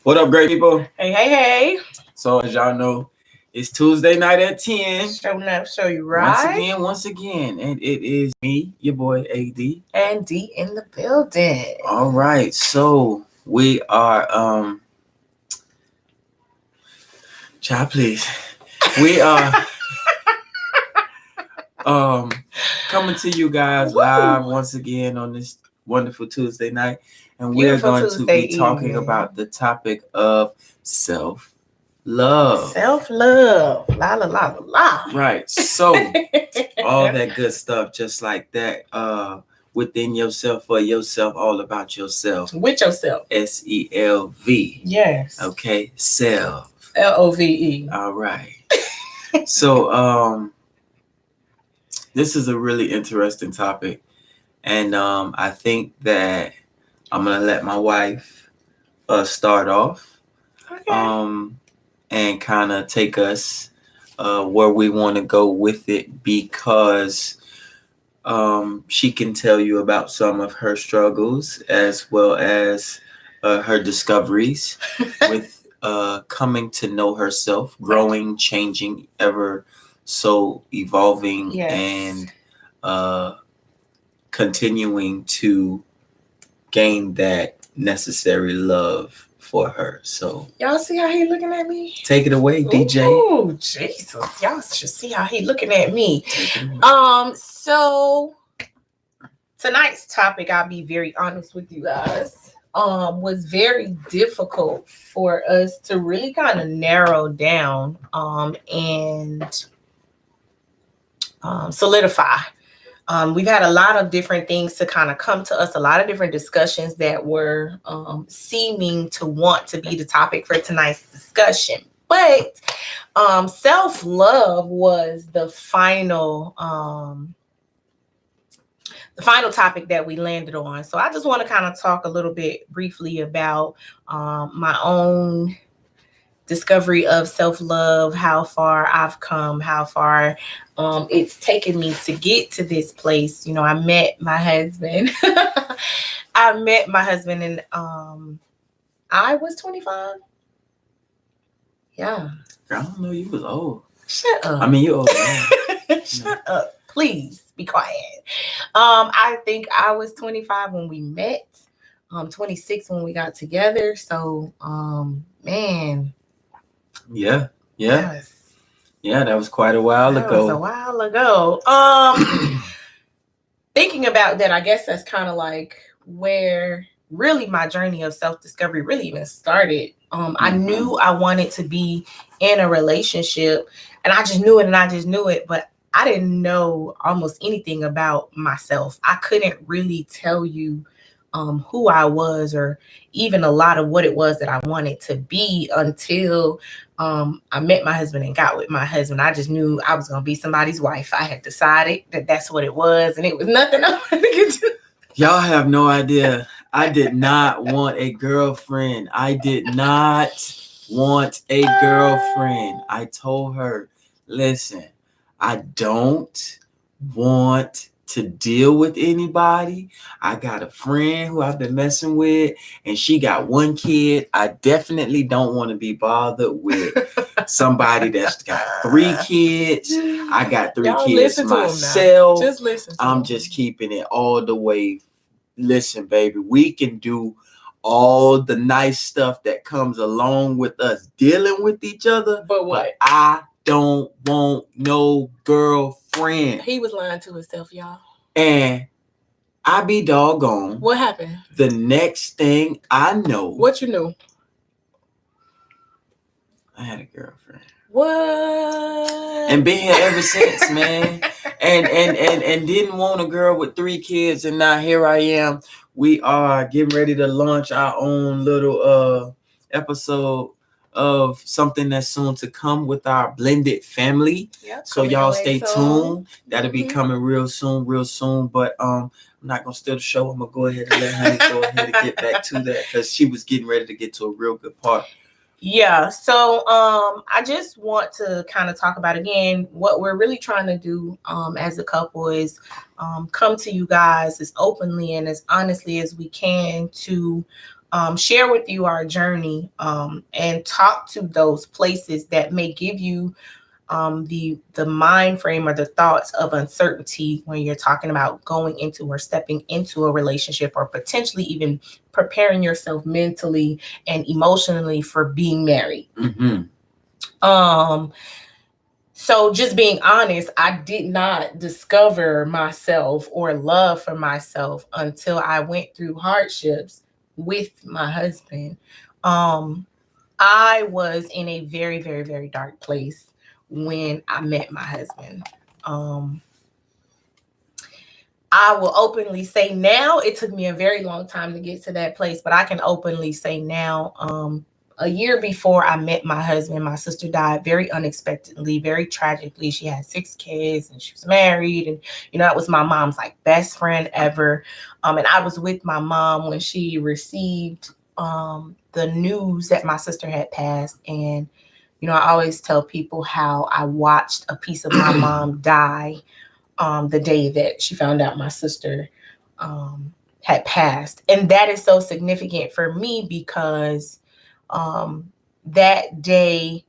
What up, great people? Hey. So, as y'all know, it's Tuesday night at 10. Showing up, show you right. Once again. And it is me, your boy AD. And D in the building. All right. So, we are, child, please. We are coming to you guys live once again on this wonderful Tuesday night. And we're going to be talking about the topic of self-love. Self-love. La la la la la. Right. So all that good stuff, just like that, within yourself, for yourself, all about yourself. With yourself. SELV. Yes. Okay. Self. LOVE. All right. So this is a really interesting topic. And I think that I'm gonna let my wife start off. Okay. And kind of take us where we want to go with it, because she can tell you about some of her struggles as well as her discoveries with coming to know herself, growing, changing, ever so evolving, Yes. and continuing to gain that necessary love for her. So y'all see how he looking at me? Take it away, DJ. Oh, Jesus. Y'all should see how he looking at me. So tonight's topic, I'll be very honest with you guys, was very difficult for us to really kind of narrow down and solidify. We've had a lot of different things to kind of come to us, a lot of different discussions that were seeming to want to be the topic for tonight's discussion. But self-love was the final topic that we landed on. So I just want to kind of talk a little bit briefly about my own discovery of self-love, how far I've come, how far it's taken me to get to this place. You know, I met my husband. And I was 25. Yeah. I don't know, you was old. Shut up. I mean, you're old. Shut up. Please be quiet. I think I was 25 when we met. 26 when we got together. So, man. Yeah. Yes. Yeah, that was quite a while ago. That was a while ago. Thinking about that, I guess that's kind of like where really my journey of self-discovery really even started. I knew I wanted to be in a relationship, and I just knew it, but I didn't know almost anything about myself. I couldn't really tell you who I was, or even a lot of what it was that I wanted to be, until I met my husband and got with my husband. I just knew I was going to be somebody's wife. I had decided that that's what it was, and it was nothing I wanted to get to. Y'all have no idea. I did not want a girlfriend. I told her, listen, I don't want to deal with anybody. I got a friend who I've been messing with, and she got one kid. I definitely don't want to be bothered with somebody that's got 3 kids. I got 3 kids myself. Just listen. I'm just keeping it all the way. Listen, baby, we can do all the nice stuff that comes along with us dealing with each other. But what? But I don't want no girlfriend. He was lying to himself, y'all. And I be doggone. What happened? The next thing I know. What you knew? I had a girlfriend. What? And been here ever since, man. And didn't want a girl with 3 kids, and now here I am. We are getting ready to launch our own little episode of something that's soon to come with our blended family. Yep, so y'all stay tuned. That'll be coming real soon. But I'm not gonna steal the show. I'm gonna go ahead and let Honey go ahead and get back to that, because she was getting ready to get to a real good part. Yeah, so I just want to kind of talk about, again, what we're really trying to do as a couple is come to you guys as openly and as honestly as we can to share with you our journey, and talk to those places that may give you the mind frame or the thoughts of uncertainty when you're talking about going into or stepping into a relationship, or potentially even preparing yourself mentally and emotionally for being married. So just being honest, I did not discover myself or love for myself until I went through hardships with my husband. I was in a very, very, very dark place when I met my husband. I will openly say now, it took me a very long time to get to that place, but I can openly say now, a year before I met my husband, my sister died very unexpectedly, very tragically. She had 6 kids and she was married. And, that was my mom's like best friend ever. And I was with my mom when she received the news that my sister had passed. And, I always tell people how I watched a piece of my mom die the day that she found out my sister had passed. And that is so significant for me because that day,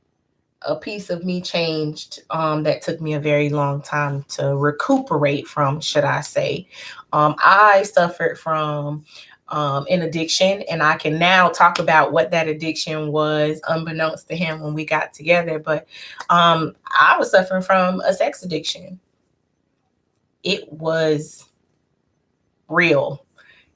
a piece of me changed that took me a very long time to recuperate from, should I say. I suffered from an addiction, and I can now talk about what that addiction was, unbeknownst to him when we got together. But I was suffering from a sex addiction. It was real.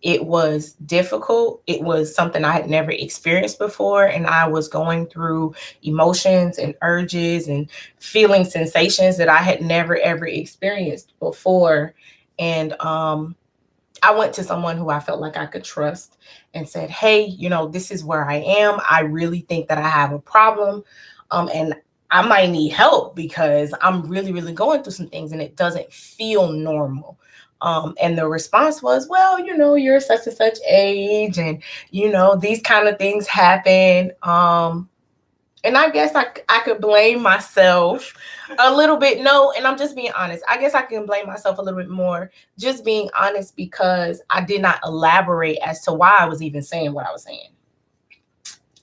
It was difficult. It was something I had never experienced before. And I was going through emotions and urges and feeling sensations that I had never, ever experienced before. And I went to someone who I felt like I could trust and said, hey, this is where I am. I really think that I have a problem. And I might need help because I'm really, really going through some things and it doesn't feel normal. And the response was, well, you're such and such age and, these kind of things happen. And I guess I could blame myself a little bit. No, and I'm just being honest. I guess I can blame myself a little bit more, just being honest, because I did not elaborate as to why I was even saying what I was saying.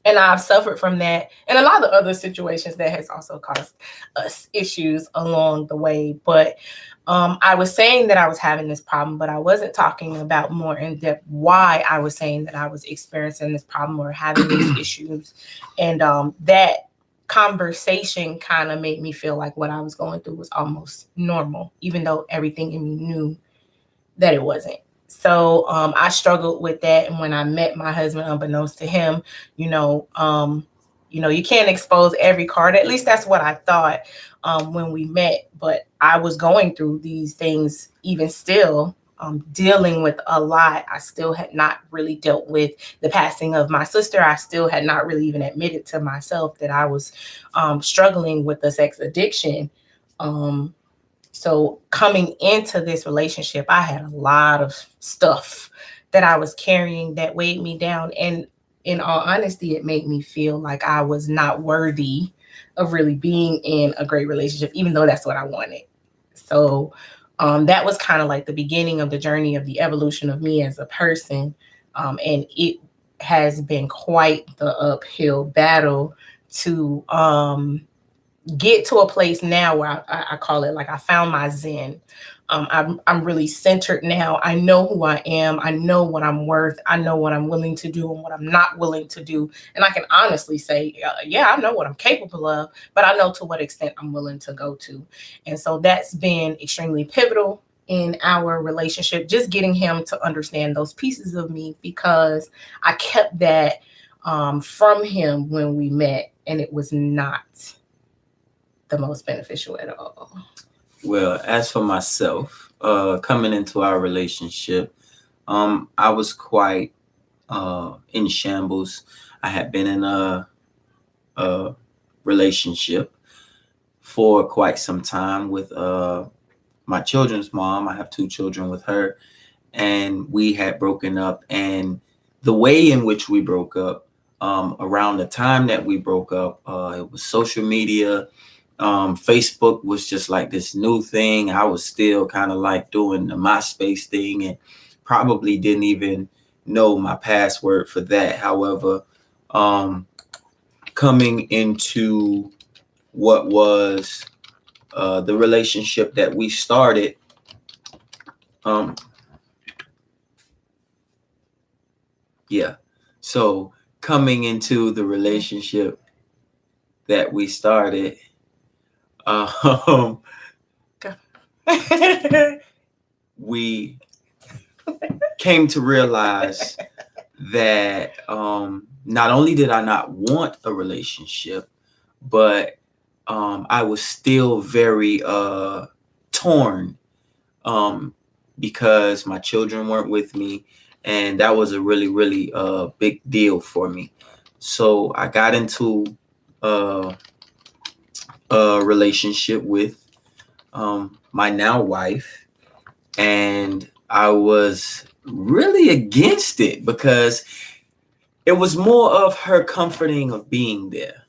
And I've suffered from that and a lot of other situations that has also caused us issues along the way. But I was saying that I was having this problem, but I wasn't talking about more in depth why I was saying that I was experiencing this problem or having these issues. And that conversation kind of made me feel like what I was going through was almost normal, even though everything in me knew that it wasn't. So I struggled with that. And when I met my husband, unbeknownst to him, you can't expose every card. At least that's what I thought when we met. But I was going through these things even still, dealing with a lot. I still had not really dealt with the passing of my sister. I still had not really even admitted to myself that I was struggling with the sex addiction. So coming into this relationship, I had a lot of stuff that I was carrying that weighed me down. And in all honesty, it made me feel like I was not worthy of really being in a great relationship, even though that's what I wanted. So that was kind of like the beginning of the journey of the evolution of me as a person. And it has been quite the uphill battle to get to a place now where I call it like I found my zen. I'm really centered now. I know who I am. I know what I'm worth. I know what I'm willing to do and what I'm not willing to do. And I can honestly say, yeah, I know what I'm capable of, but I know to what extent I'm willing to go to. And so that's been extremely pivotal in our relationship, just getting him to understand those pieces of me, because I kept that from him when we met, and it was not the most beneficial at all. Well, as for myself, coming into our relationship, I was quite in shambles. I had been in a relationship for quite some time with my children's mom. I have 2 children with her, and we had broken up. And the way in which we broke up, around the time that we broke up, it was social media. Facebook was just like this new thing. I was still kind of like doing the MySpace thing and probably didn't even know my password for that. However, coming into what was the relationship that we started, so coming into the relationship that we started, we came to realize that not only did I not want a relationship, but I was still very torn because my children weren't with me, and that was a really, really big deal for me. So I got into a relationship with my now wife, and I was really against it because it was more of her comforting of being there.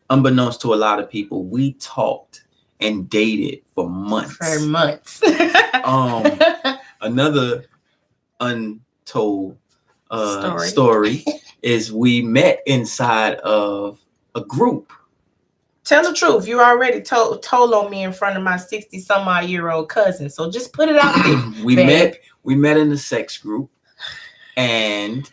Unbeknownst to a lot of people, we talked and dated for months. Another untold story is we met inside of a group. Tell the truth. You already told on me in front of my 60-some-odd-year-old cousin. So just put it out there. We met in a sex group, and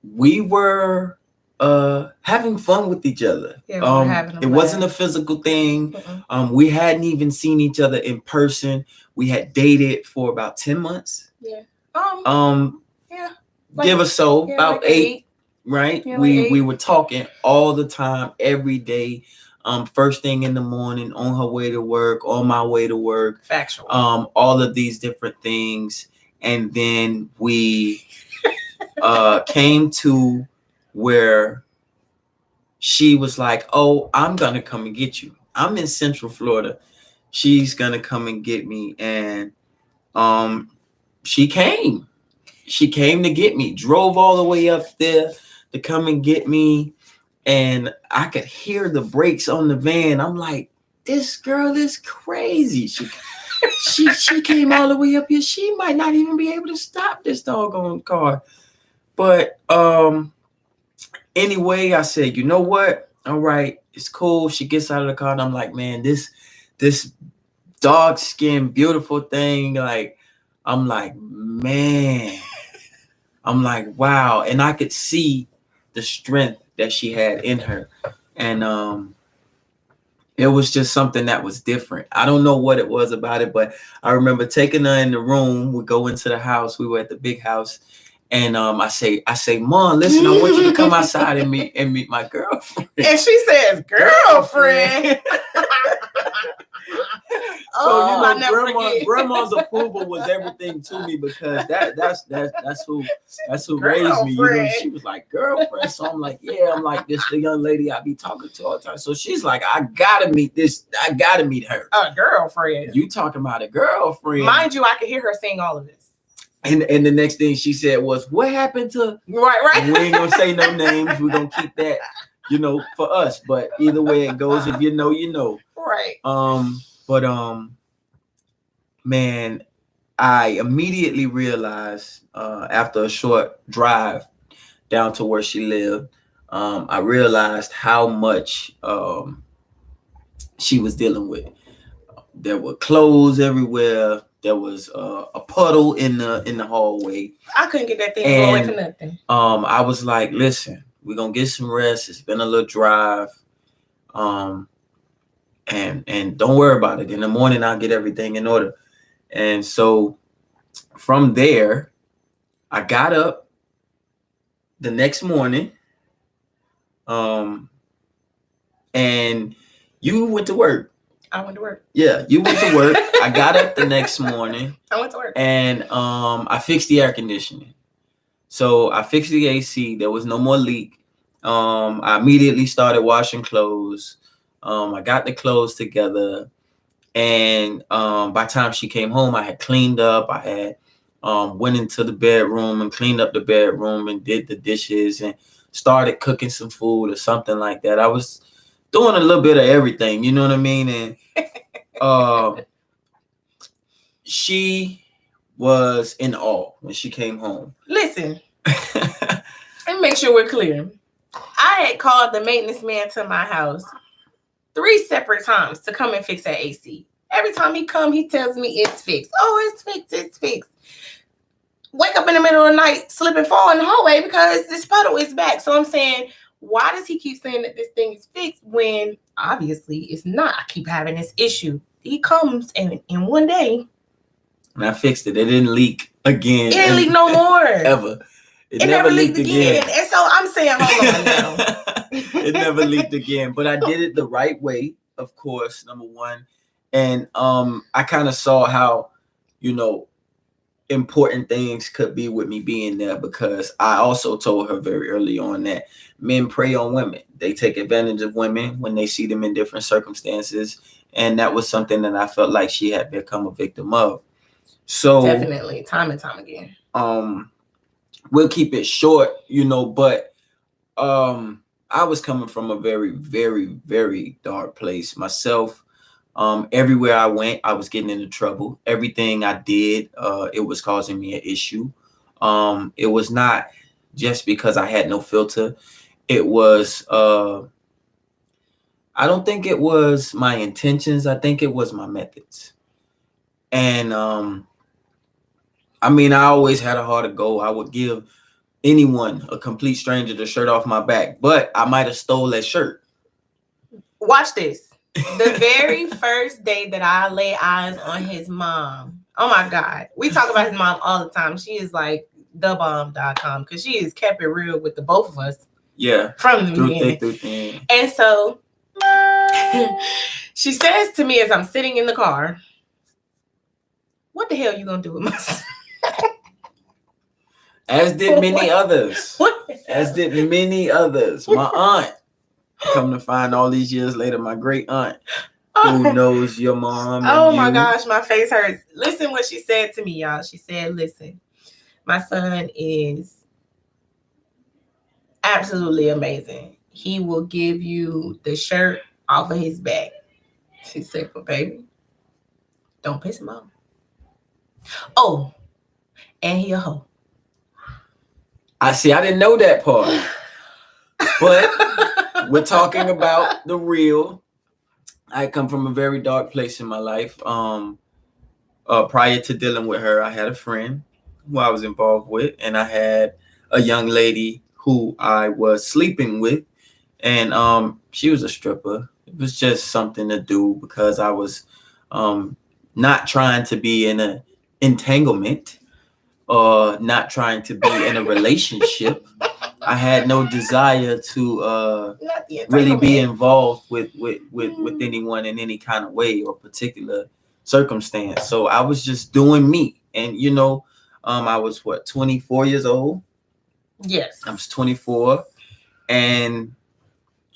we were having fun with each other. Yeah, it wasn't a physical thing. We hadn't even seen each other in person. We had dated for about 10 months. Yeah. Give or so, about 8. Right? Yeah, we were talking all the time, every day. First thing in the morning, on her way to work, on my way to work. Factual. All of these different things. And then we came to where she was like, oh, I'm going to come and get you. I'm in Central Florida. She's going to come and get me. And she came. She came to get me, drove all the way up there to come and get me. And I could hear the brakes on the van. I'm like, this girl is crazy. She came all the way up here. She might not even be able to stop this doggone car. But anyway, I said, you know what? All right, it's cool. She gets out of the car, and I'm like, man, this dark skinned, beautiful thing. Like, I'm like, man. I'm like, wow. And I could see the strength that she had in her. And it was just something that was different. I don't know what it was about it, but I remember taking her in the room. We go into the house. We were at the big house. And I say, Mom, listen, I want you to come outside and meet my girlfriend. And she says, girlfriend. So grandma's approval was everything to me, because that's who raised me. You know, she was like, girlfriend. So I'm like, yeah, I'm like, this the young lady I be talking to all the time. So she's like, I gotta meet her. A girlfriend. You talking about a girlfriend? Mind you, I could hear her saying all of this. And the next thing she said was, what happened to right? We ain't gonna say no names. We're gonna keep that, for us. But either way it goes, if you know, you know. Right. But man, I immediately realized after a short drive down to where she lived, I realized how much she was dealing with. There were clothes everywhere. There was a puddle in the hallway. I couldn't get that thing to go away for nothing. I was like, listen, we're gonna get some rest. It's been a little drive. And don't worry about it. In the morning, I'll get everything in order. And so from there, I got up the next morning. And you went to work. I went to work. Yeah, you went to work. I got up the next morning. I went to work. And I fixed the air conditioning. So I fixed the AC. There was no more leak. I immediately started washing clothes. I got the clothes together. And by the time she came home, I had cleaned up. I had went into the bedroom and cleaned up the bedroom and did the dishes and started cooking some food or something like that. I was doing a little bit of everything, you know what I mean? And she was in awe when she came home. Listen, let me make sure we're clear. I had called the maintenance man to my house 3 separate times to come and fix that AC. Every time he come, he tells me it's fixed. Oh, it's fixed, it's fixed. Wake up in the middle of the night, slip and fall in the hallway because this puddle is back. So I'm saying, why does he keep saying that this thing is fixed when obviously it's not? I keep having this issue. He comes and in one day, and I fixed it. It didn't leak again. It didn't leak no more. Ever. It never leaked again. And so I'm saying, hold on now. It never leaked again. But I did it the right way, of course, number one. And I kind of saw how, important things could be with me being there, because I also told her very early on that men prey on women. They take advantage of women when they see them in different circumstances. And that was something that I felt like she had become a victim of. So definitely, time and time again. We'll keep it short, but I was coming from a very, very, very dark place myself. Everywhere I went, I was getting into trouble. Everything I did, it was causing me an issue. It was not just because I had no filter. It was, I don't think it was my intentions. I think it was my methods. And, I always had a heart of gold. I would give anyone, a complete stranger, the shirt off my back, but I might have stole that shirt. Watch this. The very first day that I lay eyes on his mom, oh my God, we talk about his mom all the time. She is like thebomb.com because she has kept it real with the both of us. Yeah. From the beginning. And so she says to me as I'm sitting in the car, "What the hell are you going to do with my son?" As did many others. As did many others. My aunt, come to find all these years later, my great aunt, who knows your mom. Oh my gosh, my face hurts. Listen what she said to me, y'all. She said, "Listen, my son is absolutely amazing. He will give you the shirt off of his back." She said, "But baby, don't piss him off. Oh, and he a hoe." I didn't know that part. But we're talking about the real. I come from a very dark place in my life. Prior to dealing with her, I had a friend who I was involved with, and I had a young lady who I was sleeping with, and she was a stripper. It was just something to do because I was not trying to be in an entanglement or not trying to be in a relationship. I had no desire to really be involved with anyone in any kind of way or particular circumstance. So I was just doing me. And, I was 24 years old? Yes. I was 24. And,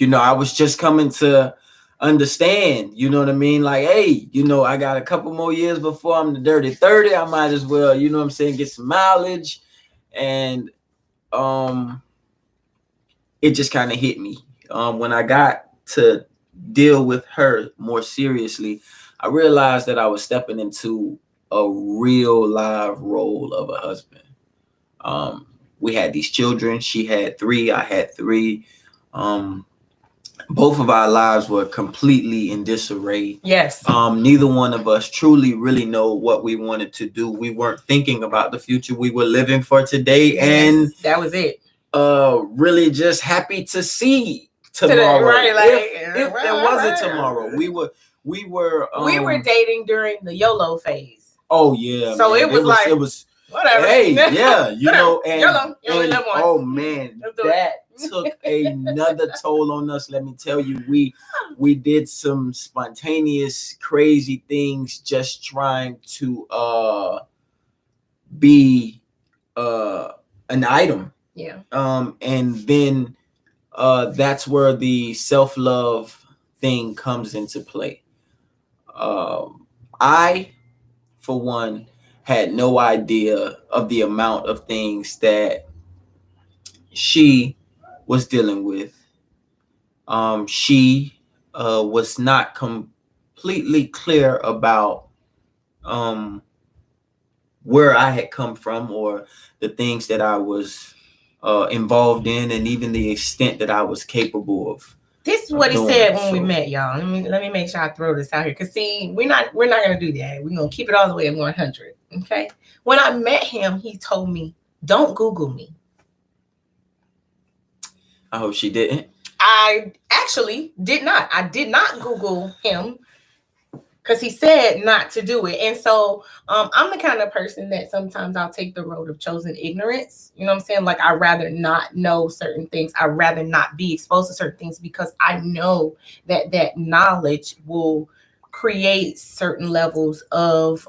I was just coming to understand, you know what I mean? Like, hey, I got a couple more years before I'm the dirty 30. I might as well, get some mileage. And it just kind of hit me. When I got to deal with her more seriously, I realized that I was stepping into a real live role of a husband. We had these children. She had 3. I had 3. Both of our lives were completely in disarray. Yes. Neither one of us truly really know what we wanted to do. We weren't thinking about the future. We were living for today. Yes, and that was it. Really just happy to see tomorrow. Today, right? Like, if there was a tomorrow, we were dating during the YOLO phase. Oh yeah. So man. it was whatever. Hey, yeah, and YOLO, oh man, that took another toll on us. Let me tell you, we did some spontaneous, crazy things just trying to be an item. Yeah. And then that's where the self-love thing comes into play. I, for one, had no idea of the amount of things that she was dealing with. She was not completely clear about where I had come from, or the things that I was involved in, and even the extent that I was capable of. This is what he said when we So- met, y'all. Let me make sure I throw this out here. Cause see, we're not gonna do that. We're gonna keep it all the way at 100. Okay. When I met him, he told me, "Don't Google me." I hope she didn't. I actually did not. I did not Google him because he said not to do it. And so I'm the kind of person that sometimes I'll take the road of chosen ignorance. You know what I'm saying? Like, I'd rather not know certain things. I'd rather not be exposed to certain things because I know that that knowledge will create certain levels of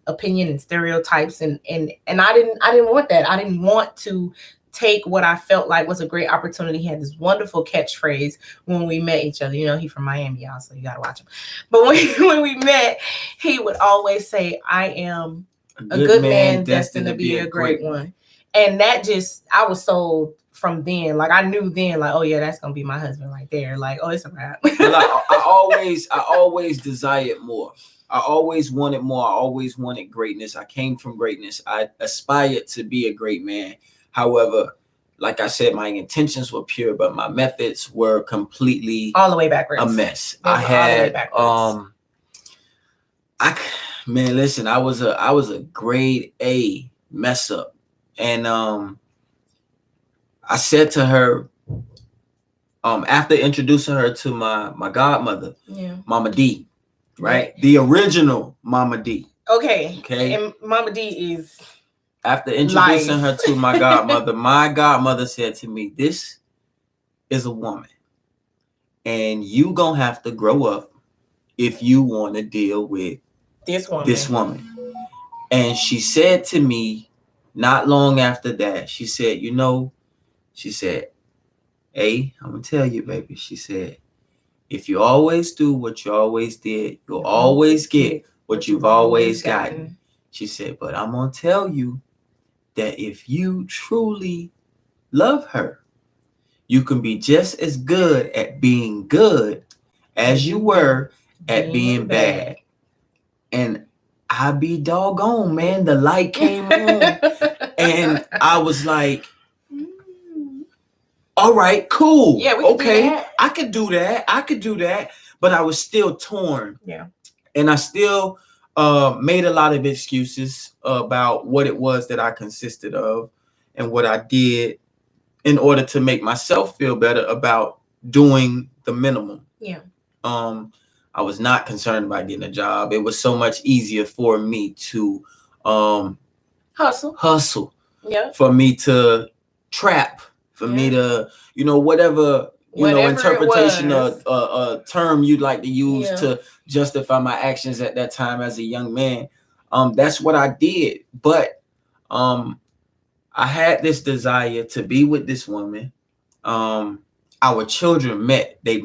opinion and stereotypes. And I didn't want that. I didn't want to take what I felt like was a great opportunity. He had this wonderful catchphrase when we met each other. You know, he's from Miami, y'all, so you gotta watch him. But when we met, he would always say, "I am a good man destined to be a great one." And that just, I was sold from then. Like, I knew then, like, oh yeah, that's gonna be my husband right there. Like, oh, it's a wrap. Well, I always desired more. I always wanted more. I always wanted greatness. I came from greatness. I aspired to be a great man. However, like I said, my intentions were pure, but my methods were completely all the way backwards. A mess. They were I had all the way backwards. man, listen, I was a grade A mess up. And I said to her, after introducing her to my godmother, Yeah. Mama D, right? The original Mama D. Okay. Okay. And Mama D is, after introducing her to my godmother said to me, "This is a woman, and you gonna have to grow up if you want to deal with this woman." And she said to me, not long after that, she said, "Hey, I'm gonna tell you, baby," she said, "if you always do what you always did, you'll always get what you've always gotten." She said, "But I'm gonna tell you that if you truly love her, you can be just as good at being good as you were at being bad." And I be doggone, man, the light came on. And I was like, all right, cool. Yeah, okay, I could do that. But I was still torn. Yeah. And I still made a lot of excuses about what it was that I consisted of and what I did in order to make myself feel better about doing the minimum. Yeah. I was not concerned about getting a job. It was so much easier for me to hustle. Yeah. For me to trap. For me to, whatever interpretation of a term you'd like to use to justify my actions at that time as a young man. That's what I did. But I had this desire to be with this woman. Our children met. They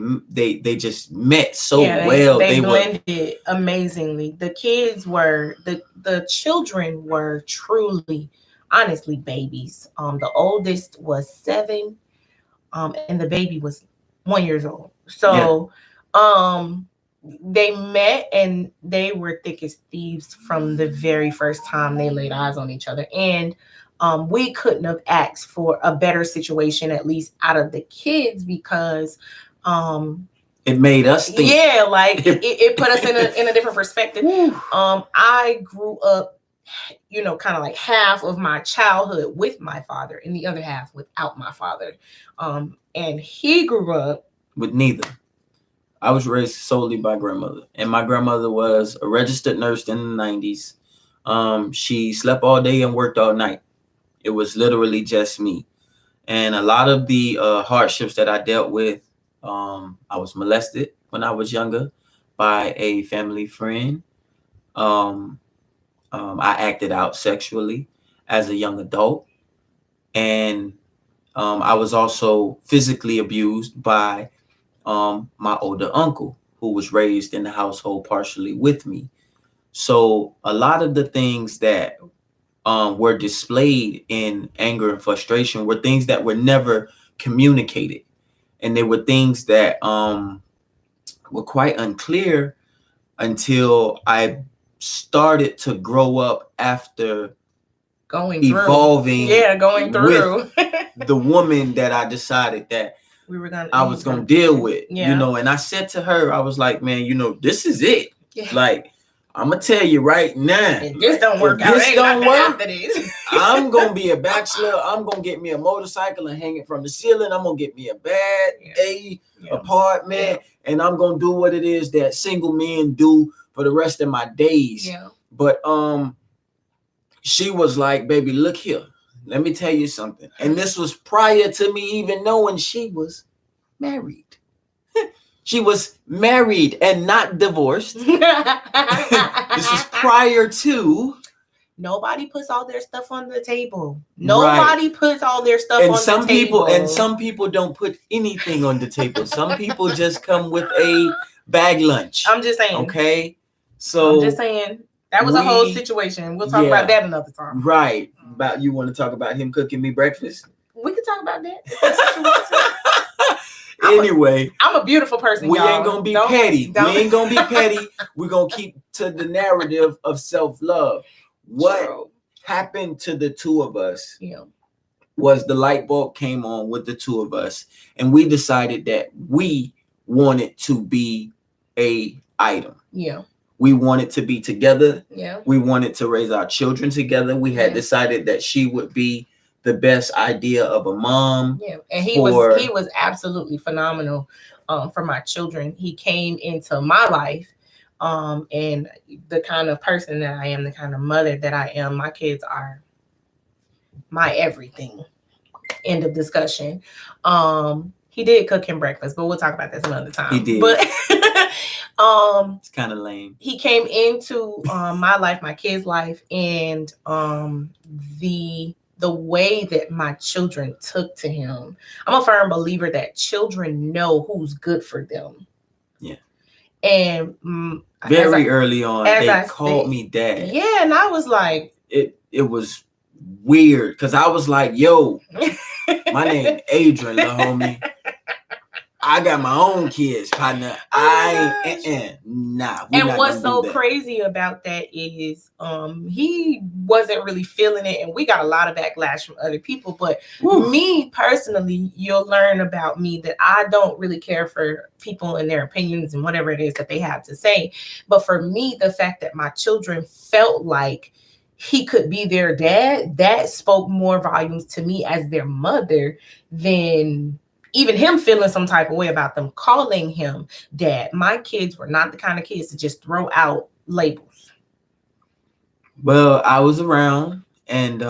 just met so well. They blended amazingly. The kids were the children were truly, honestly, babies. The oldest was 7, and the baby was 1 year old. So, they met and they were thick as thieves from the very first time they laid eyes on each other. And we couldn't have asked for a better situation, at least out of the kids, because it made us think. Yeah, like it put us in a different perspective. I grew up, kind of like half of my childhood with my father and the other half without my father. And he grew up with neither. I was raised solely by grandmother, and my grandmother was a registered nurse in the 90s. She slept all day and worked all night. It was literally just me. And a lot of the hardships that I dealt with, I was molested when I was younger by a family friend. I acted out sexually as a young adult. And I was also physically abused by my older uncle, who was raised in the household partially with me. So a lot of the things that were displayed in anger and frustration were things that were never communicated. And they were things that were quite unclear until I started to grow up after going evolving going through the woman that I decided that I was gonna deal with, you know. And I said to her, I was like, man, you know, this is it. Like, I'm gonna tell you right now, if this don't work out, this don't work, after this. I'm gonna be a bachelor. I'm gonna get me a motorcycle and hang it from the ceiling. I'm gonna get me a bad apartment, and I'm gonna do what it is that single men do for the rest of my days. But she was like, baby, look here, let me tell you something. And this was prior to me even knowing she was married. She was married and not divorced. This was prior to. Nobody puts all their stuff on the table. Nobody puts all their stuff on the table. And some people don't put anything on the table. Some people just come with a bag lunch. I'm just saying. Okay? So I'm just saying. That was a whole situation. We'll talk about that another time. Right. You want to talk about him cooking me breakfast? We can talk about that. Anyway, I'm a beautiful person. We ain't gonna be petty. We ain't gonna be petty. We're gonna keep to the narrative of self-love. What happened to the two of us was the light bulb came on with the two of us, and we decided that we wanted to be a item. We wanted to be together. We wanted to raise our children together. We had decided that she would be the best idea of a mom. And he was absolutely phenomenal for my children. He came into my life and the kind of person that I am, the kind of mother that I am. My kids are my everything. End of discussion. He did cook him breakfast, but we'll talk about this another time. He did. But it's kind of lame. He came into my life, my kids' life, and the way that my children took to him. I'm a firm believer that children know who's good for them. And very early on, they called me dad. And I was like, it was weird because I was like, yo, my name Adrian, little homie. I got my own kids, partner. Nah. And what's so crazy about that is he wasn't really feeling it, and we got a lot of backlash from other people. But me personally, you'll learn about me that I don't really care for people and their opinions and whatever it is that they have to say. But for me, the fact that my children felt like he could be their dad, that spoke more volumes to me as their mother than even him feeling some type of way about them calling him dad. My kids were not the kind of kids to just throw out labels. Well, I was around, and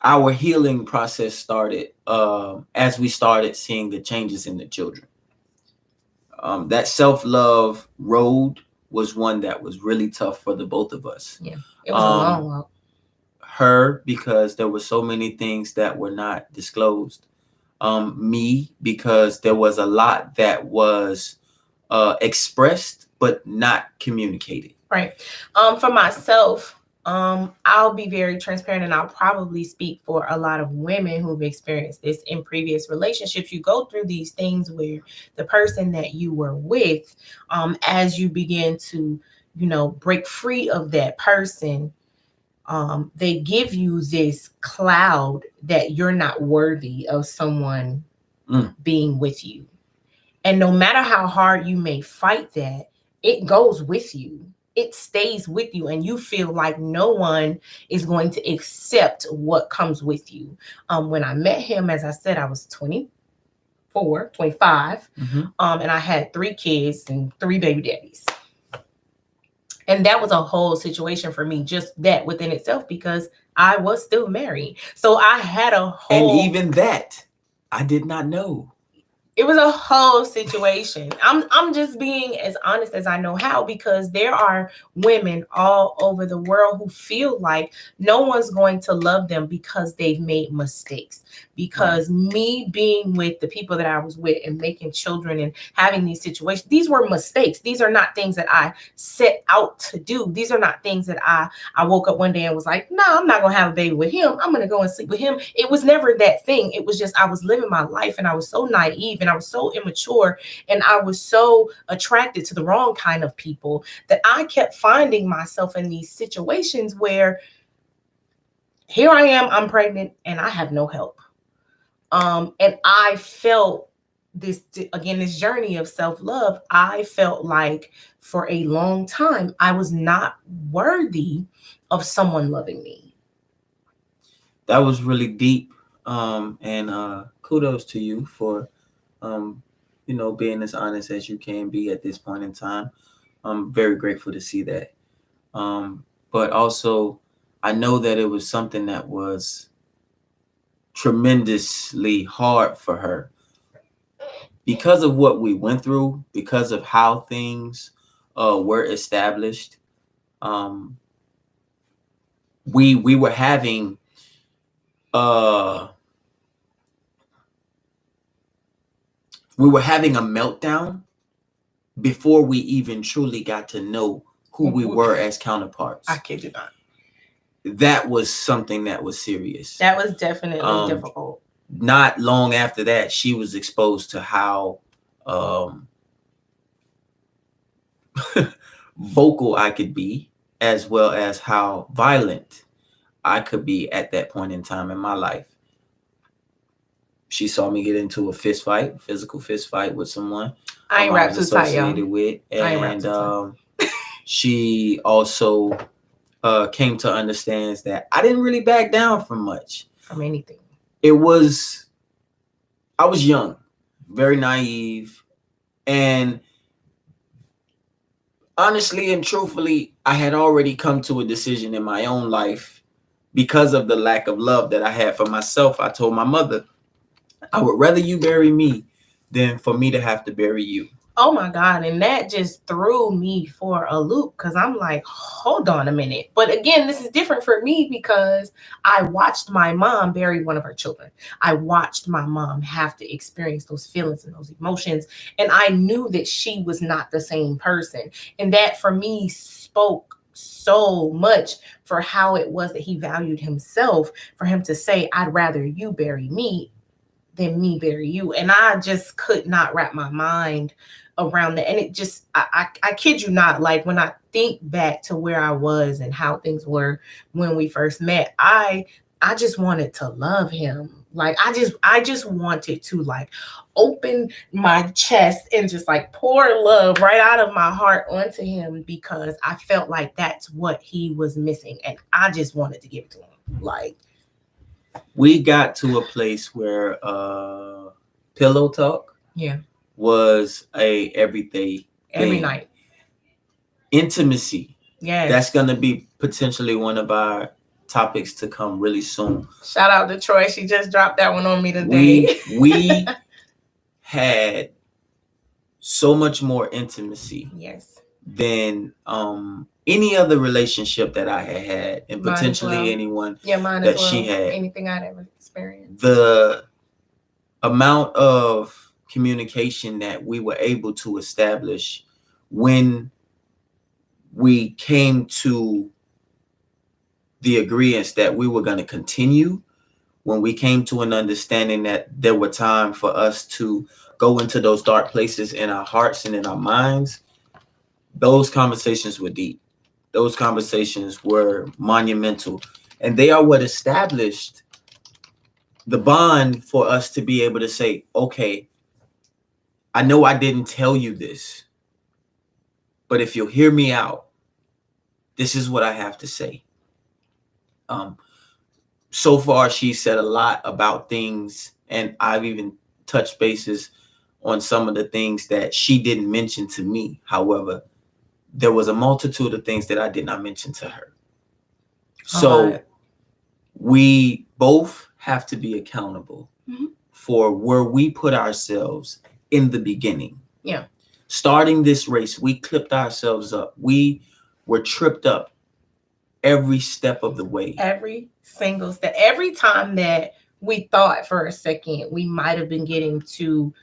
our healing process started as we started seeing the changes in the children. That self-love road was one that was really tough for the both of us. It was a long walk. Her, because there were so many things that were not disclosed. Me, because there was a lot that was expressed but not communicated. Right. For myself, I'll be very transparent, and I'll probably speak for a lot of women who've experienced this in previous relationships. You go through these things where the person that you were with, as you begin to, break free of that person, they give you this cloud that you're not worthy of someone being with you. And no matter how hard you may fight that, it goes with you. It stays with you, and you feel like no one is going to accept what comes with you. When I met him, as I said, I was 24, 25, and I had 3 kids and 3 baby daddies. And that was a whole situation for me, just that within itself, because I was still married. So I had a whole... And even that, I did not know. It was a whole situation. I'm just being as honest as I know how, because there are women all over the world who feel like no one's going to love them because they've made mistakes. Because me being with the people that I was with and making children and having these situations, these were mistakes. These are not things that I set out to do. These are not things that I woke up one day and was like, no, I'm not going to have a baby with him. I'm going to go and sleep with him. It was never that thing. It was just I was living my life, and I was so naive. and I was so immature, and I was so attracted to the wrong kind of people that I kept finding myself in these situations where here I am, I'm pregnant, and I have no help. And I felt this again, this journey of self-love. I felt like for a long time I was not worthy of someone loving me. That was really deep. And kudos to you for being as honest as you can be at this point in time. I'm very grateful to see that. But also, I know that it was something that was tremendously hard for her because of what we went through, because of how things were established. We were having a meltdown before we even truly got to know who we were as counterparts. I kid you not. That was something that was serious. That was definitely difficult. Not long after that, she was exposed to how vocal I could be, as well as how violent I could be at that point in time in my life. She saw me get into a physical fist fight with someone I ain't wrapped too tight, y'all. with, and she also came to understand that I didn't really back down from much, from anything. I was young, very naive, and honestly and truthfully, I had already come to a decision in my own life because of the lack of love that I had for myself. I told my mother, I would rather you bury me than for me to have to bury you. Oh my God. And that just threw me for a loop, because I'm like, hold on a minute. But again, this is different for me because I watched my mom bury one of her children. I watched my mom have to experience those feelings and those emotions. And I knew that she was not the same person. And that for me spoke so much for how it was that he valued himself, for him to say, I'd rather you bury me than me bury you. And I just could not wrap my mind around that. And it just, I kid you not, like when I think back to where I was and how things were when we first met, I just wanted to love him. Like I just wanted to like open my chest and just like pour love right out of my heart onto him, because I felt like that's what he was missing, and I just wanted to give it to him. Like, we got to a place where pillow talk was a everyday every thing. night. Intimacy. Yes. That's going to be potentially one of our topics to come really soon. Shout out to Troy. She just dropped that one on me today. We had so much more intimacy. Yes. Than any other relationship that I had, and potentially anyone that she had. Anything I'd ever experienced. The amount of communication that we were able to establish when we came to the agreement that we were going to continue, when we came to an understanding that there were time for us to go into those dark places in our hearts and in our minds, those conversations were deep. Those conversations were monumental. And they are what established the bond for us to be able to say, okay, I know I didn't tell you this, but if you'll hear me out, this is what I have to say. So far, she said a lot about things, and I've even touched bases on some of the things that she didn't mention to me. However, there was a multitude of things that I did not mention to her. So we both have to be accountable for where we put ourselves in the beginning. Yeah. Starting this race, we clipped ourselves up. We were tripped up every step of the way. Every single step. Every time that we thought for a second we might have been getting to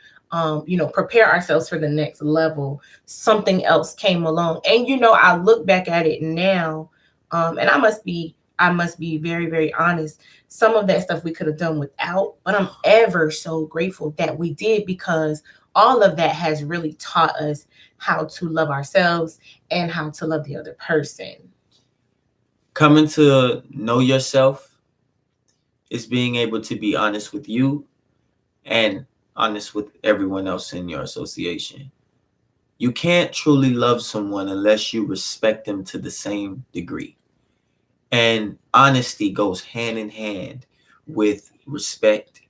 prepare ourselves for the next level, something else came along. And I look back at it now, and I must be I must be very, very honest. Some of that stuff we could have done without, but I'm ever so grateful that we did, because all of that has really taught us how to love ourselves and how to love the other person. Coming to know yourself is being able to be honest with you and honest with everyone else in your association. You can't truly love someone unless you respect them to the same degree. And honesty goes hand in hand with respect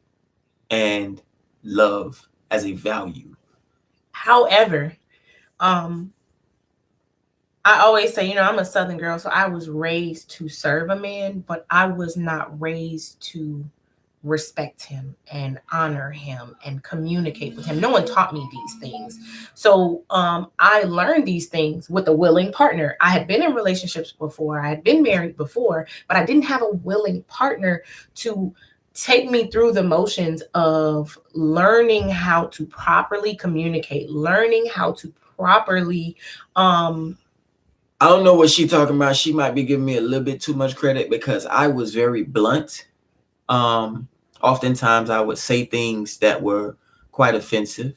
and love as a value. However, um, I always say, I'm a Southern girl, so I was raised to serve a man, but I was not raised to respect him and honor him and communicate with him. No one taught me these things. So I learned these things with a willing partner. I had been in relationships before, I had been married before, but I didn't have a willing partner to take me through the motions of learning how to properly communicate, learning how to properly I don't know what she's talking about. She might be giving me a little bit too much credit because I was very blunt. Oftentimes I would say things that were quite offensive,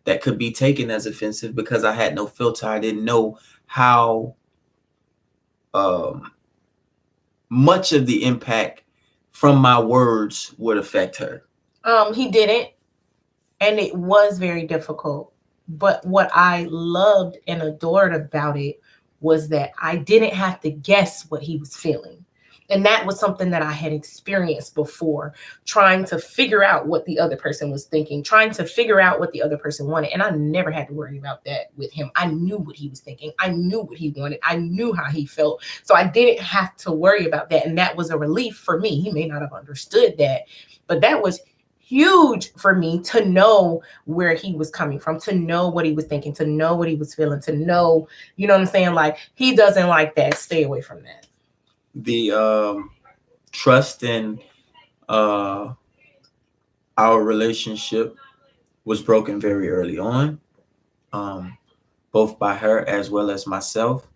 that could be taken as offensive because I had no filter. I didn't know how much of the impact from my words would affect her. He didn't, and it was very difficult. But what I loved and adored about it was that I didn't have to guess what he was feeling. And that was something that I had experienced before, trying to figure out what the other person was thinking, trying to figure out what the other person wanted. And I never had to worry about that with him. I knew what he was thinking. I knew what he wanted. I knew how he felt. So I didn't have to worry about that. And that was a relief for me. He may not have understood that, but that was huge for me to know where he was coming from, to know what he was thinking, to know what he was feeling, to know, you know what I'm saying? Like, he doesn't like that. Stay away from that. The trust in our relationship was broken very early on, both by her as well as myself.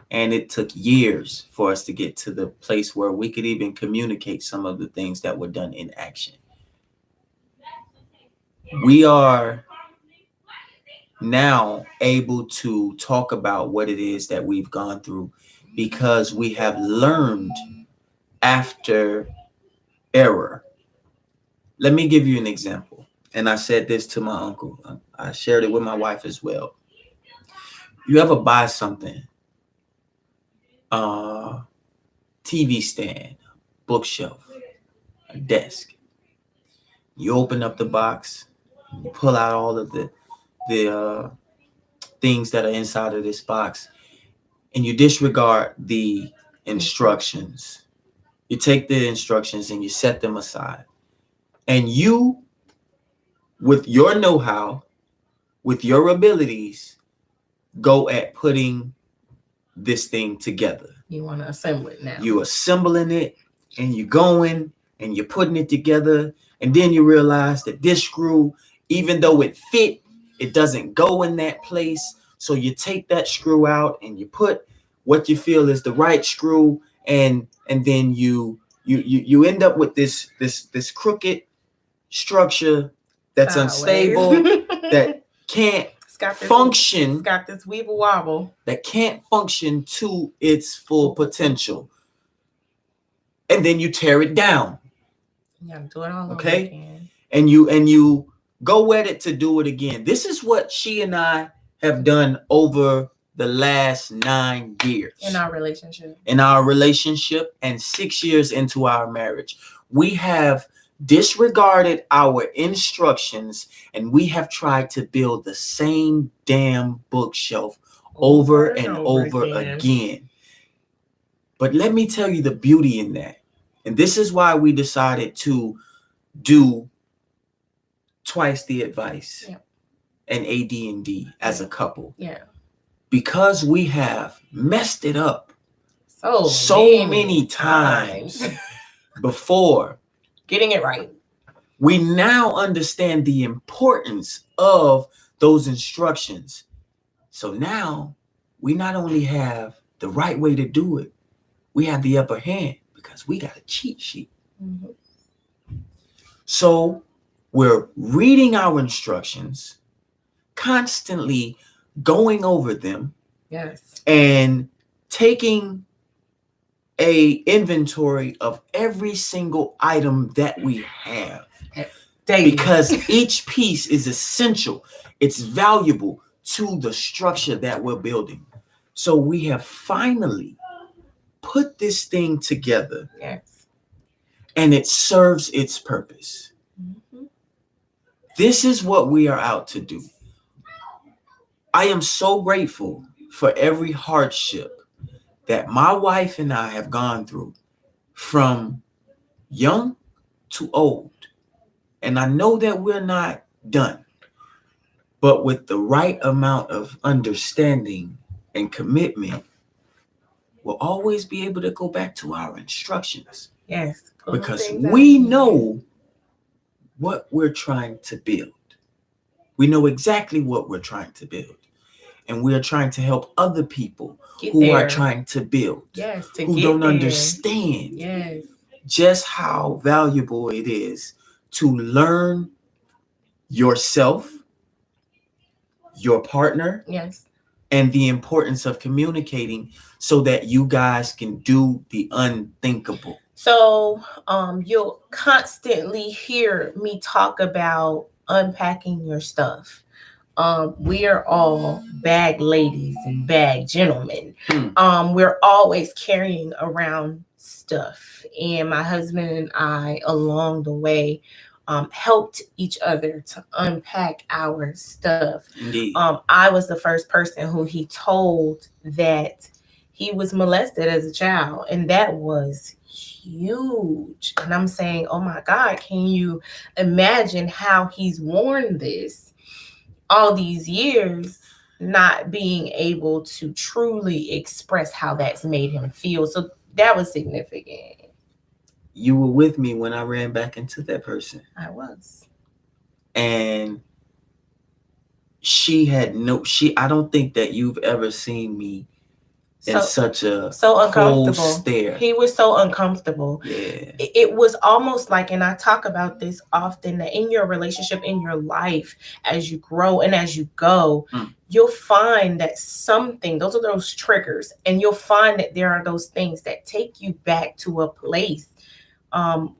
And it took years for us to get to the place where we could even communicate some of the things that were done in action. We are now able to talk about what it is that we've gone through because we have learned after error. Let me give you an example. And I said this to my uncle. I shared it with my wife as well. You ever buy something, TV stand, bookshelf, a desk. You open up the box, you pull out all of the things that are inside of this box, and you disregard the instructions. You take the instructions and you set them aside. And you, with your know-how, with your abilities, go at putting this thing together. You want to assemble it now. You assembling it and you're going and you're putting it together. And then you realize that this screw, even though it fit, it doesn't go in that place. So you take that screw out and you put what you feel is the right screw, and then you end up with this crooked structure that's unstable, that can't function. It's got this weeble wobble. That can't function to its full potential. And then you tear it down. You gotta do it all over again. And you go at it to do it again. This is what she and I have done over the last 9 years. In our relationship. And 6 years into our marriage. We have disregarded our instructions and we have tried to build the same damn bookshelf over and over again. But let me tell you the beauty in that. And this is why we decided to do twice the advice and AD&D as a couple. Yeah. Because we have messed it up so many times before getting it right. We now understand the importance of those instructions. So now we not only have the right way to do it, we have the upper hand because we got a cheat sheet. Mhm. So we're reading our instructions, constantly going over them, Yes. and taking a inventory of every single item that we have, Daily. because each piece is essential. It's valuable to the structure that we're building. So we have finally put this thing together, Yes. and it serves its purpose. Mhm. This is what we are out to do. I am so grateful for every hardship that my wife and I have gone through, from young to old. And I know that we're not done, but with the right amount of understanding and commitment, we'll always be able to go back to our instructions, Yes. Pull them because things out. we know what we're trying to build. We know exactly what we're trying to build. And we are trying to help other people Get who are there. trying to build, Yes. To who get don't there. understand Yes. just how valuable it is to learn yourself, your partner, Yes. and the importance of communicating so that you guys can do the unthinkable. So you'll constantly hear me talk about unpacking your stuff. We are all bag ladies and bag gentlemen. We're always carrying around stuff. And my husband and I, along the way, helped each other to unpack our stuff. Indeed. I was the first person who he told that he was molested as a child, and that was huge. And I'm saying, oh my God, can you imagine how he's worn this all these years, not being able to truly express how that's made him feel? So that was significant. You were with me when I ran back into that person. I was. And I don't think that you've ever seen me in such a so uncomfortable. cold stare. He was so uncomfortable. Yeah. It was almost like, and I talk about this often, that in your relationship, in your life, as you grow and as you go, you'll find that those are those triggers, and you'll find that there are those things that take you back to a place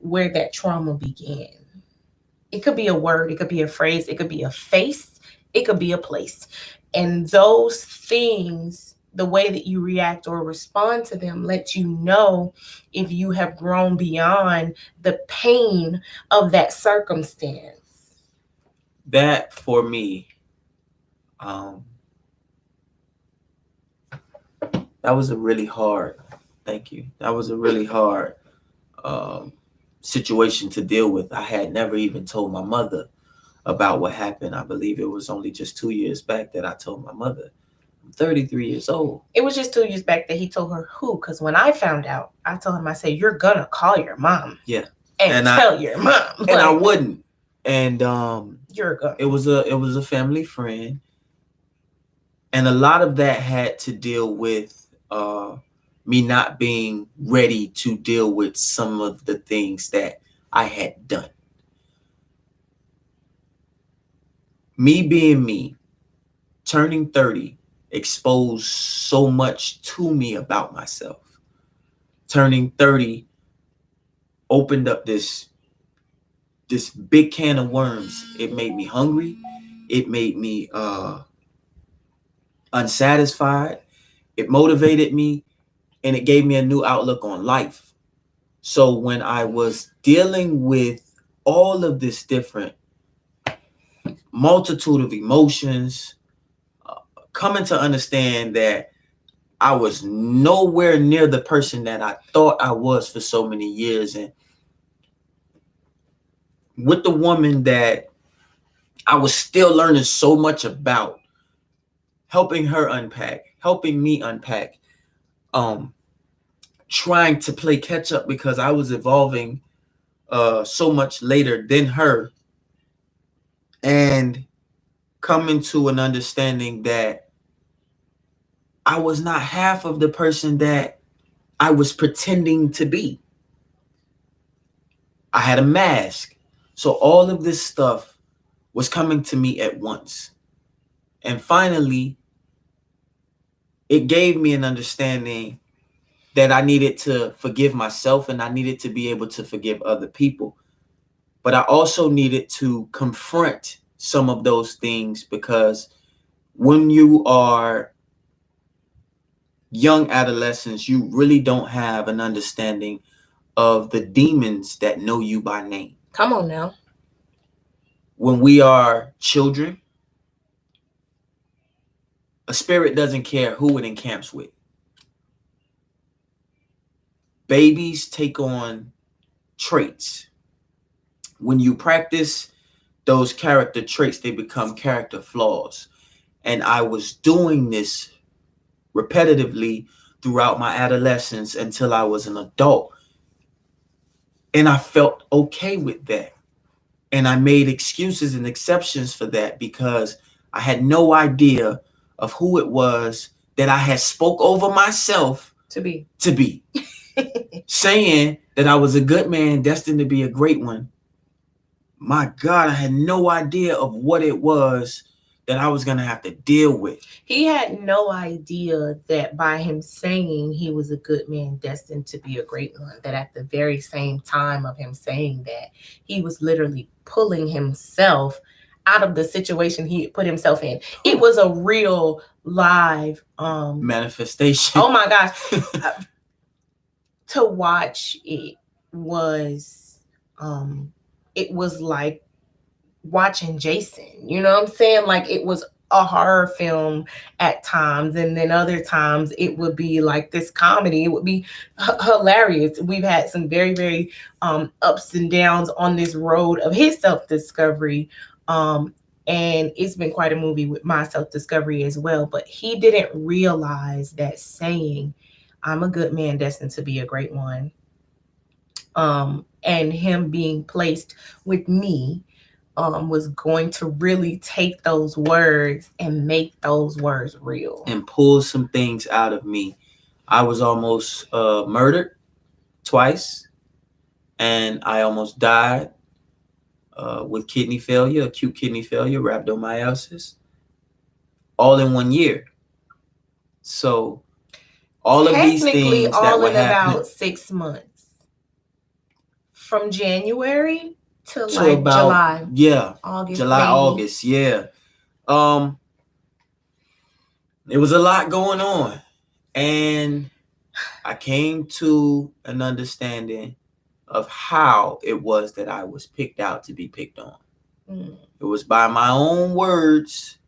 where that trauma began. It could be a word, it could be a phrase, it could be a face, it could be a place. And those things, the way that you react or respond to them, let you know if you have grown beyond the pain of that circumstance. That, for me, that was a really hard, thank you. That was a really hard situation to deal with. I had never even told my mother about what happened. I believe it was only just 2 years back that I told my mother. I'm 33 years old. It was just 2 years back that he told her who, because when I found out, I told him, I said, you're gonna call your mom. Yeah. And tell your mom. And I wouldn't. And you're gonna. It was a family friend. And a lot of that had to deal with me not being ready to deal with some of the things that I had done. Me being me, turning 30, exposed so much to me about myself. Turning 30 opened up this big can of worms. It made me hungry. It made me unsatisfied. It motivated me, and it gave me a new outlook on life. So when I was dealing with all of this different multitude of emotions, coming to understand that I was nowhere near the person that I thought I was for so many years, and with the woman that I was still learning so much about, helping her unpack, helping me unpack, trying to play catch up because I was evolving so much later than her, and coming to an understanding that I was not half of the person that I was pretending to be. I had a mask. So all of this stuff was coming to me at once. And finally, it gave me an understanding that I needed to forgive myself and I needed to be able to forgive other people. But I also needed to confront some of those things because when you are young adolescents, you really don't have an understanding of the demons that know you by name. Come on now. When we are children, a spirit doesn't care who it encamps with. Babies take on traits. When you practice those character traits, they become character flaws. And I was doing this repetitively throughout my adolescence until I was an adult. And I felt okay with that. And I made excuses and exceptions for that because I had no idea of who it was that I had spoke over myself to be. Saying that I was a good man destined to be a great one. My God, I had no idea of what it was that I was going to have to deal with. He had no idea that by him saying he was a good man destined to be a great one, that at the very same time of him saying that, he was literally pulling himself out of the situation he put himself in. It was a real live manifestation. Oh my gosh. To watch it was like watching Jason, you know what I'm saying? Like it was a horror film at times, and then other times it would be like this comedy. It would be hilarious. We've had some very, very ups and downs on this road of his self-discovery, and it's been quite a movie with my self-discovery as well. But he didn't realize that saying, "I'm a good man destined to be a great one," and him being placed with me was going to really take those words and make those words real and pull some things out of me. I was almost murdered twice, and I almost died with kidney failure, acute kidney failure, rhabdomyolysis, all in 1 year. So all of these things all that were in happening, about 6 months, from January to like about July. Yeah. August. July, maybe. August, yeah. It was a lot going on. And I came to an understanding of how it was that I was picked out to be picked on. It was by my own words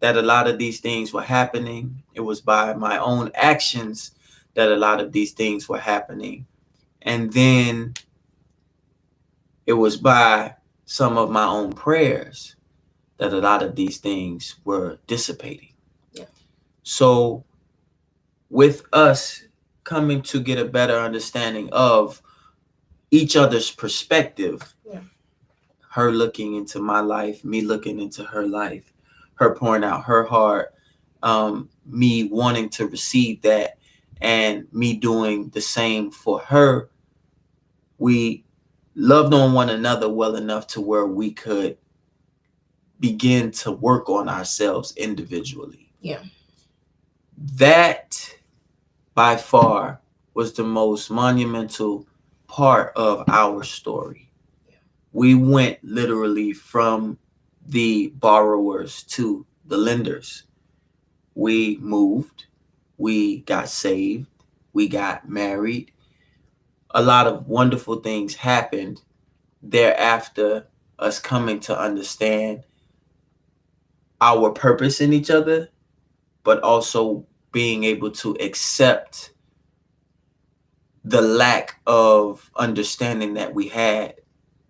that a lot of these things were happening. It was by my own actions that a lot of these things were happening. And then it was by some of my own prayers that a lot of these things were dissipating. Yeah. So with us coming to get a better understanding of each other's perspective, yeah, her looking into my life, me looking into her life, her pouring out her heart, me wanting to receive that, and me doing the same for her, we loved on one another well enough to where we could begin to work on ourselves individually. Yeah. That by far was the most monumental part of our story. Yeah. We went literally from the borrowers to the lenders. We moved, we got saved, we got married. A lot of wonderful things happened thereafter, us coming to understand our purpose in each other, but also being able to accept the lack of understanding that we had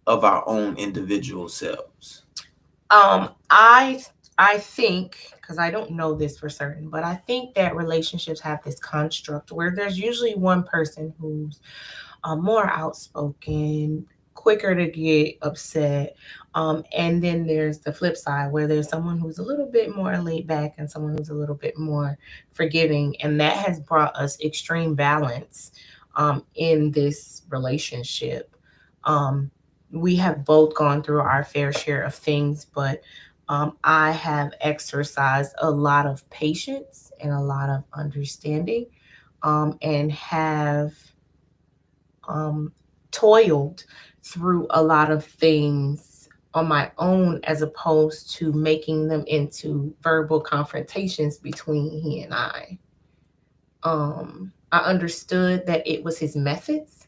of our own individual selves. I think, because I don't know this for certain, but I think that relationships have this construct where there's usually one person who's more outspoken, quicker to get upset. And then there's the flip side where there's someone who's a little bit more laid back and someone who's a little bit more forgiving. And that has brought us extreme balance in this relationship. We have both gone through our fair share of things, but I have exercised a lot of patience and a lot of understanding, and have um, toiled through a lot of things on my own, as opposed to making them into verbal confrontations between he and I. I understood that it was his methods.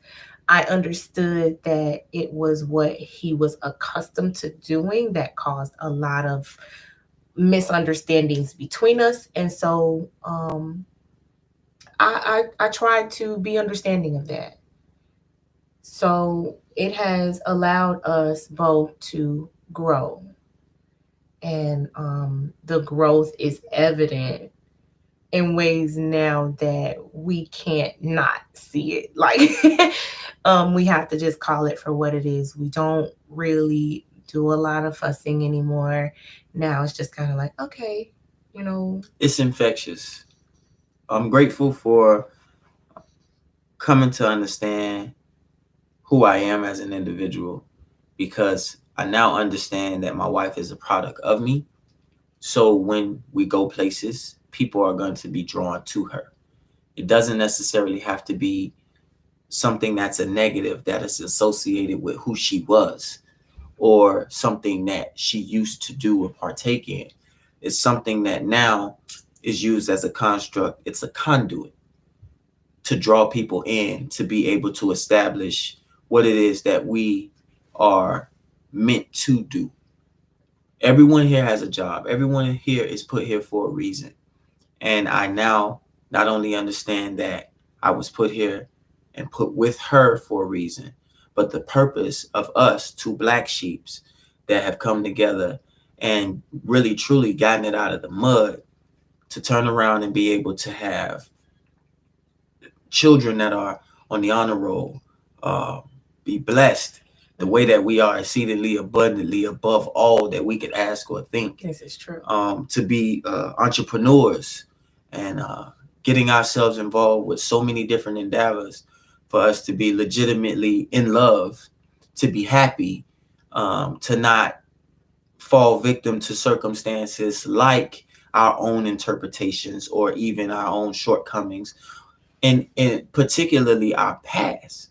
I understood that it was what he was accustomed to doing that caused a lot of misunderstandings between us. And so I tried to be understanding of that. So it has allowed us both to grow. And the growth is evident in ways now that we can't not see it. Like we have to just call it for what it is. We don't really do a lot of fussing anymore. Now it's just kind of like, okay, you know. It's infectious. I'm grateful for coming to understand who I am as an individual, because I now understand that my wife is a product of me. So when we go places, people are going to be drawn to her. It doesn't necessarily have to be something that's a negative that is associated with who she was, or something that she used to do or partake in. It's something that now is used as a construct. It's a conduit to draw people in, to be able to establish what it is that we are meant to do. Everyone here has a job. Everyone here is put here for a reason. And I now not only understand that I was put here and put with her for a reason, but the purpose of us, two black sheeps that have come together and really truly gotten it out of the mud, to turn around and be able to have children that are on the honor roll, uh, be blessed the way that we are, exceedingly abundantly above all that we could ask or think. This is true. To be entrepreneurs, and getting ourselves involved with so many different endeavors, for us to be legitimately in love, to be happy, to not fall victim to circumstances like our own interpretations or even our own shortcomings, and particularly our past.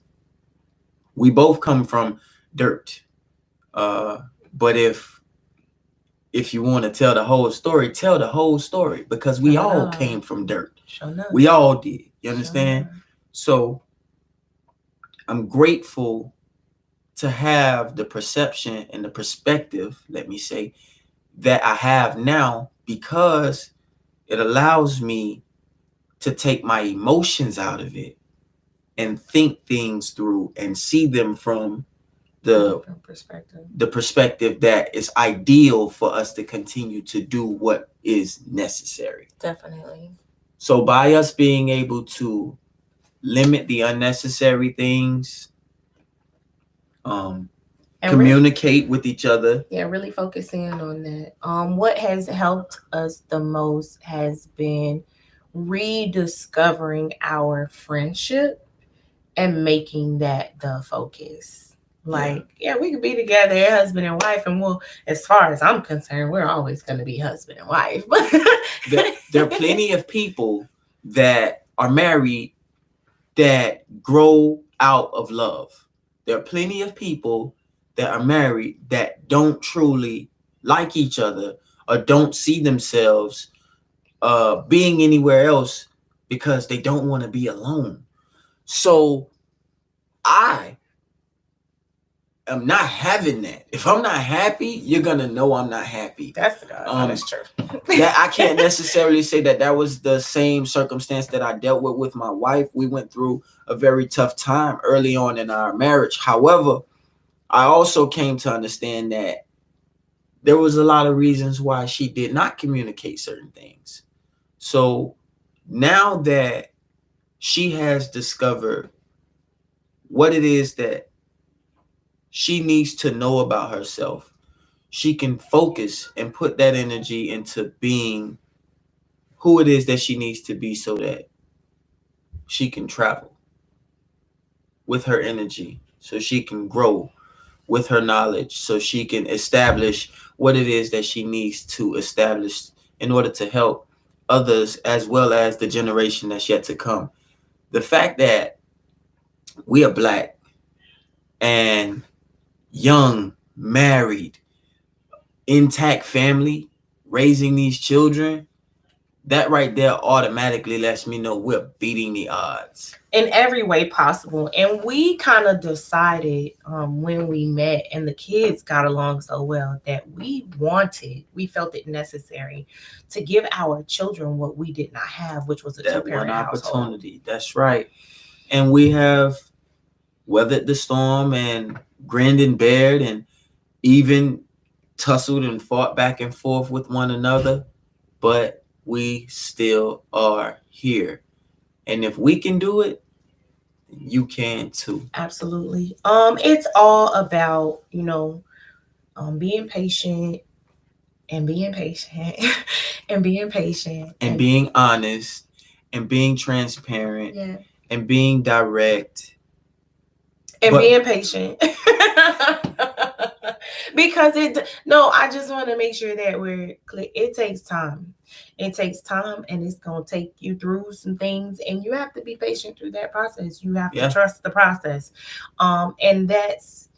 We both come from dirt. Uh, but if you want to tell the whole story, tell the whole story, because we all came from dirt. Sure enough. We all did. You understand? So I'm grateful to have the perception and the perspective, let me say, that I have now, because it allows me to take my emotions out of it and think things through and see them from the perspective that is ideal for us to continue to do what is necessary. Definitely. So by us being able to limit the unnecessary things, communicate really, with each other. Yeah, really focusing on that. What has helped us the most has been rediscovering our friendship and making that the focus. Like, yeah, we could be together, husband and wife, and we'll, as far as I'm concerned, we're always going to be husband and wife. There are plenty of people that are married that grow out of love. There are plenty of people that are married that don't truly like each other, or don't see themselves being anywhere else, because they don't want to be alone. So I am not having that. If I'm not happy, you're gonna know I'm not happy. That's true. That I can't necessarily say that was the same circumstance that I dealt with my wife. We went through a very tough time early on in our marriage. However, I also came to understand that there was a lot of reasons why she did not communicate certain things. So now that she has discovered what it is that she needs to know about herself, she can focus and put that energy into being who it is that she needs to be, so that she can travel with her energy, so she can grow with her knowledge, so she can establish what it is that she needs to establish in order to help others as well as the generation that's yet to come. The fact that we are Black and young, married, intact family, raising these children, that right there automatically lets me know we're beating the odds in every way possible. And we kind of decided when we met and the kids got along so well that we felt it necessary to give our children what we did not have, which was a that two-parent one household. opportunity. That's right. And we have weathered the storm and grinned and bared and even tussled and fought back and forth with one another, but we still are here. And if we can do it, you can too. Absolutely. It's all about, being patient and being patient and being patient and being honest and being transparent yeah. and being direct and being patient. Because I just want to make sure that we're clear. It takes time. It takes time, and it's going to take you through some things, and you have to be patient through that process. You have to trust the process. And that's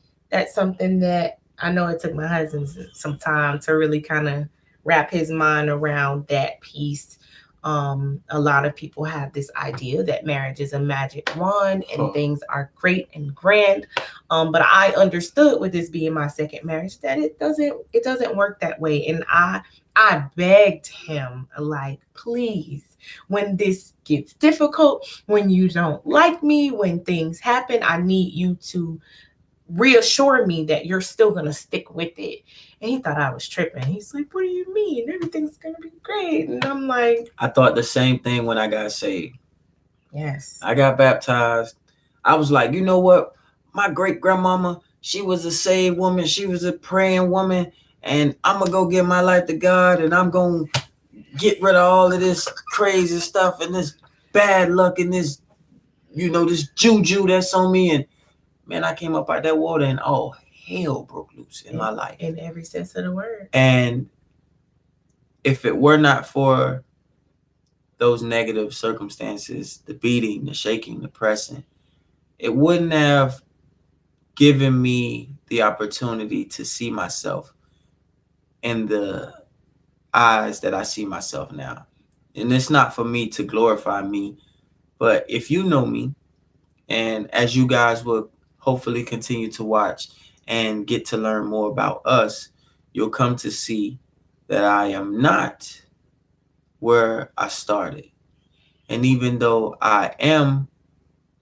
something that I know it took my husband some time to really kind of wrap his mind around that piece. A lot of people have this idea that marriage is a magic wand and things are great and grand. But I understood with this being my second marriage that it doesn't work that way. And I begged him, like, please, when this gets difficult, when you don't like me, when things happen, I need you to reassure me that you're still going to stick with it. And he thought I was tripping. He's like, what do you mean? Everything's going to be great. And I'm like, I thought the same thing when I got saved. Yes. I got baptized. I was like, you know what? My great grandmama, she was a saved woman. She was a praying woman. And I'm going to go give my life to God. And I'm going to get rid of all of this crazy stuff and this bad luck and this, this juju that's on me. And man, I came up out that water and all hell broke loose in my life. In every sense of the word. And if it were not for those negative circumstances, the beating, the shaking, the pressing, it wouldn't have given me the opportunity to see myself in the eyes that I see myself now. And it's not for me to glorify me, but if you know me, and as you guys will hopefully continue to watch and get to learn more about us, you'll come to see that I am not where I started. And even though I am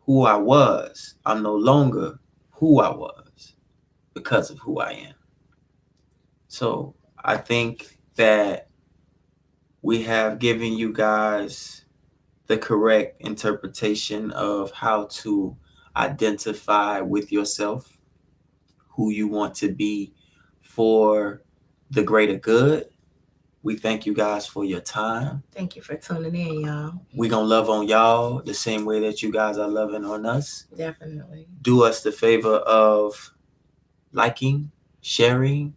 who I was, I'm no longer who I was because of who I am. So I think that we have given you guys the correct interpretation of how to identify with yourself, who you want to be for the greater good. We thank you guys for your time. Thank you for tuning in, y'all. We're going to love on y'all the same way that you guys are loving on us. Definitely. Do us the favor of liking, sharing,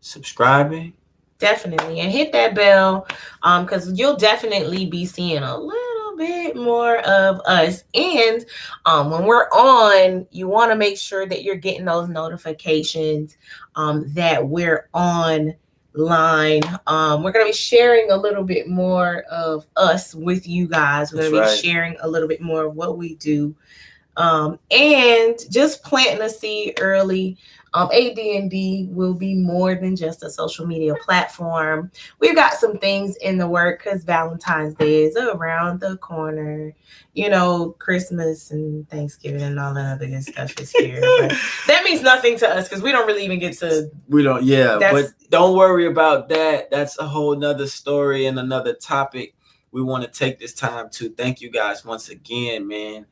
subscribing. Definitely. And hit that bell because you'll definitely be seeing a little bit more of us. And when we're on, you want to make sure that you're getting those notifications that we're online. We're going to be sharing a little bit more of us with you guys. We're going to be sharing a little bit more of what we do. And just planting a seed early. AD&D will be more than just a social media platform. We've got some things in the work because Valentine's Day is around the corner. Christmas and Thanksgiving and all that other good stuff is here. But that means nothing to us because we don't really even get to. We don't, but don't worry about that. That's a whole nother story and another topic. We want to take this time to thank you guys once again, man.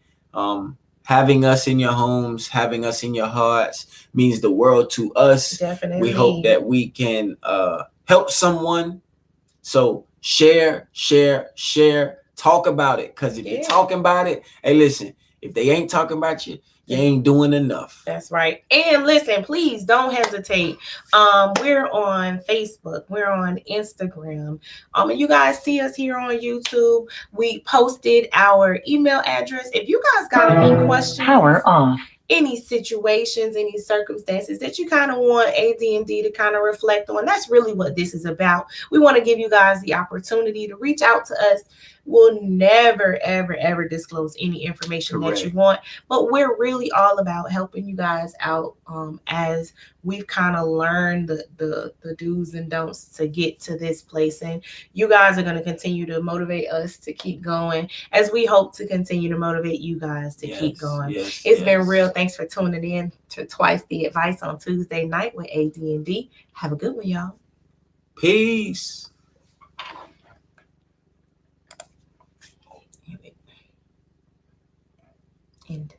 Having us in your homes, having us in your hearts means the world to us. Definitely. We hope that we can help someone. So share, talk about it. Because if you're talking about it, hey, listen, if they ain't talking about you, You ain't doing enough. That's right. And listen, please don't hesitate. We're on Facebook, we're on Instagram. And you guys see us here on YouTube. We posted our email address. If you guys got any questions, Power off. Any situations, any circumstances that you kind of want AD&D to kind of reflect on, that's really what this is about. We want to give you guys the opportunity to reach out to us. We'll never, ever, ever disclose any information that you want, but we're really all about helping you guys out as we've kind of learned the do's and don'ts to get to this place. And you guys are going to continue to motivate us to keep going, as we hope to continue to motivate you guys to keep going. It's been real. Thanks for tuning in to Twice the Advice on Tuesday night with AD&D. Have a good one, y'all. Peace. End.